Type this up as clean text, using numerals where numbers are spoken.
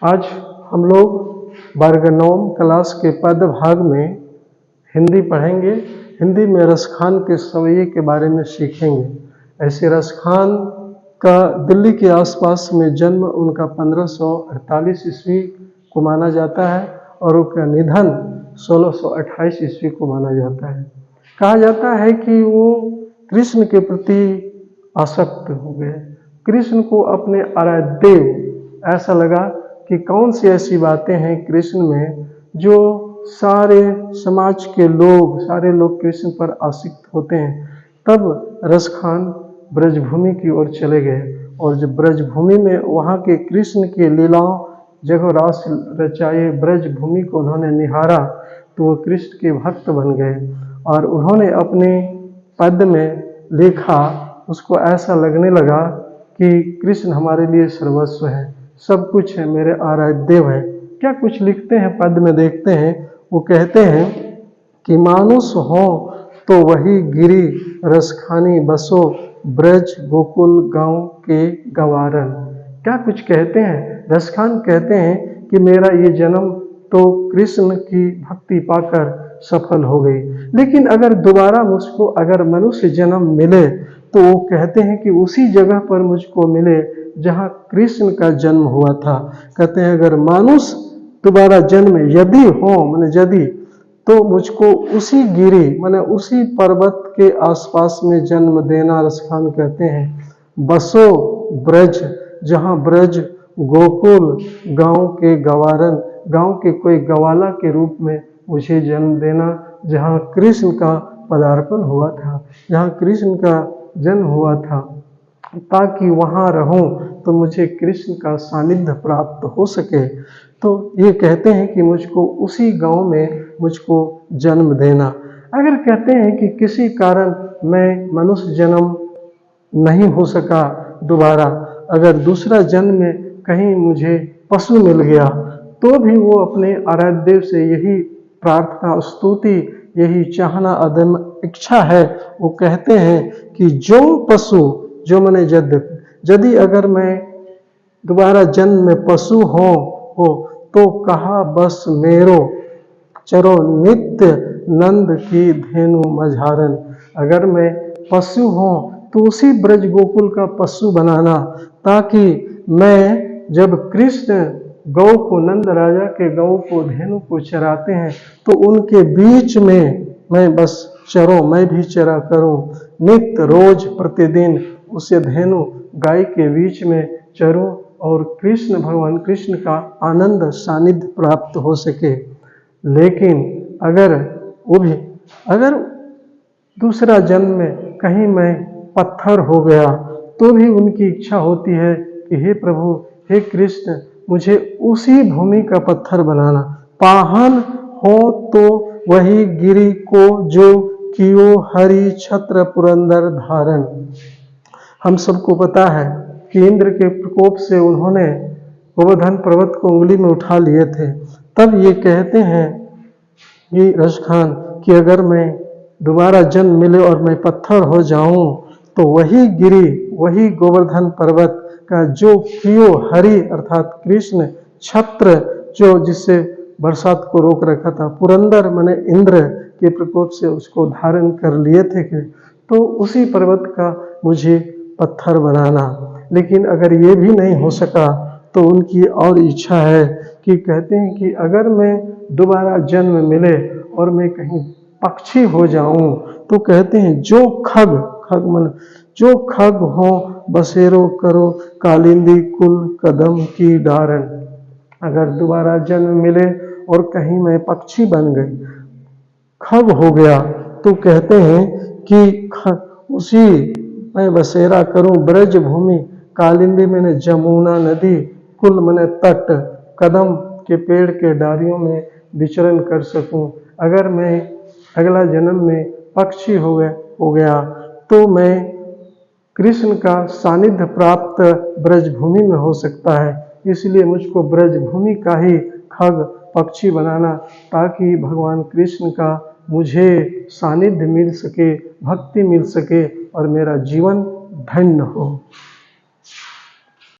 आज हम लोग वर्ग 9 क्लास के पद भाग में हिंदी पढ़ेंगे। हिंदी में रसखान के सवैये के बारे में सीखेंगे। ऐसे रसखान का दिल्ली के आसपास में जन्म उनका 1548 ईस्वी को माना जाता है और उनका निधन 1628 ईस्वी को माना जाता है। कहा जाता है कि वो कृष्ण के प्रति आसक्त हो गए। कृष्ण को अपने आराध्य देव ऐसा लगा कि कौन सी ऐसी बातें हैं कृष्ण में जो सारे समाज के सारे लोग कृष्ण पर आसक्त होते हैं। तब रसखान ब्रजभूमि की ओर चले गए और जब ब्रजभूमि में वहाँ के कृष्ण के लीलाओं जगह रास रचाए ब्रजभूमि को उन्होंने निहारा तो वो कृष्ण के भक्त बन गए और उन्होंने अपने पद में लिखा, उसको ऐसा लगने लगा कि कृष्ण हमारे लिए सर्वस्व है, सब कुछ है, मेरे आराध्य देव है। क्या कुछ लिखते हैं पद में, देखते हैं। वो कहते हैं कि मानुष हो तो वही गिरी रसखानी बसो ब्रज गोकुल गांव के गवारन। क्या कुछ कहते हैं, रसखान कहते हैं कि मेरा ये जन्म तो कृष्ण की भक्ति पाकर सफल हो गई, लेकिन अगर दोबारा मुझको अगर मनुष्य जन्म मिले तो वो कहते हैं कि उसी जगह पर मुझको मिले जहाँ कृष्ण का जन्म हुआ था। कहते हैं अगर मानुष दोबारा जन्म यदि हो माने यदि तो मुझको उसी गिरी माने उसी पर्वत के आसपास में जन्म देना रसखान कहते हैं। बसो ब्रज, जहाँ ब्रज गोकुल गांव के गवारन, गांव के कोई गवाला के रूप में मुझे जन्म देना, जहाँ कृष्ण का पदार्पण हुआ था, जहाँ कृष्ण का जन्म हुआ था, ताकि वहाँ रहूं तो मुझे कृष्ण का सानिध्य प्राप्त हो सके। तो ये कहते हैं कि मुझको उसी गांव में मुझको जन्म देना। अगर कहते हैं कि किसी कारण मैं मनुष्य जन्म नहीं हो सका दोबारा, अगर दूसरा जन्म में कहीं मुझे पशु मिल गया तो भी वो अपने आराध्य देव से यही प्रार्थना स्तुति यही चाहना अदम इच्छा है। वो कहते हैं कि जो पशु जो मैंने यदि अगर मैं दोबारा जन्म में पशु हो तो कहा बस मेरो चरो नित्य नंद की धेनु मझारन। अगर मैं पशु हूँ तो उसी ब्रज गोकुल का पशु बनाना, ताकि मैं जब कृष्ण गौ को नंद राजा के गौ को धेनु को चराते हैं तो उनके बीच में मैं बस चरो, मैं भी चरा करूं, नित्य रोज प्रतिदिन उसे धेनु गाय के बीच में चरूं और कृष्ण भगवान कृष्ण का आनंद सानिध्य प्राप्त हो सके। लेकिन अगर दूसरा जन्म में कहीं मैं पत्थर हो गया तो भी उनकी इच्छा होती है कि हे प्रभु हे कृष्ण मुझे उसी भूमि का पत्थर बनाना। पाहन हो तो वही गिरी को जो कियो हरि छत्र पुरंदर धारण। हम सबको पता है कि इंद्र के प्रकोप से उन्होंने गोवर्धन पर्वत को उंगली में उठा लिए थे। तब ये कहते हैं ये रसखान कि अगर मैं दोबारा जन्म मिले और मैं पत्थर हो जाऊं तो वही गिरी वही गोवर्धन पर्वत का जो कियो हरि अर्थात कृष्ण छत्र जो जिससे बरसात को रोक रखा था, पुरंदर माने इंद्र के प्रकोप से उसको धारण कर लिए थे तो उसी पर्वत का मुझे पत्थर बनाना। लेकिन अगर ये भी नहीं हो सका तो उनकी और इच्छा है कि कहते हैं कि अगर मैं दोबारा जन्म मिले और मैं कहीं पक्षी हो जाऊं तो कहते हैं जो खग मन जो खग हो बसेरो करो कालिंदी कुल कदम की डारन। अगर दोबारा जन्म मिले और कहीं मैं पक्षी बन गई, खग हो गया, तो कहते हैं कि उसी मैं बसेरा करूं ब्रज भूमि, कालिंदी मैंने जमुना नदी, कुल मैंने तट, कदम के पेड़ के डारियों में विचरण कर सकूं। अगर मैं अगला जन्म में पक्षी हो गया तो मैं कृष्ण का सानिध्य प्राप्त ब्रजभूमि में हो सकता है। इसलिए मुझको ब्रजभूमि का ही खग पक्षी बनाना, ताकि भगवान कृष्ण का मुझे सानिध्य मिल सके, भक्ति मिल सके और मेरा जीवन धन्य हो।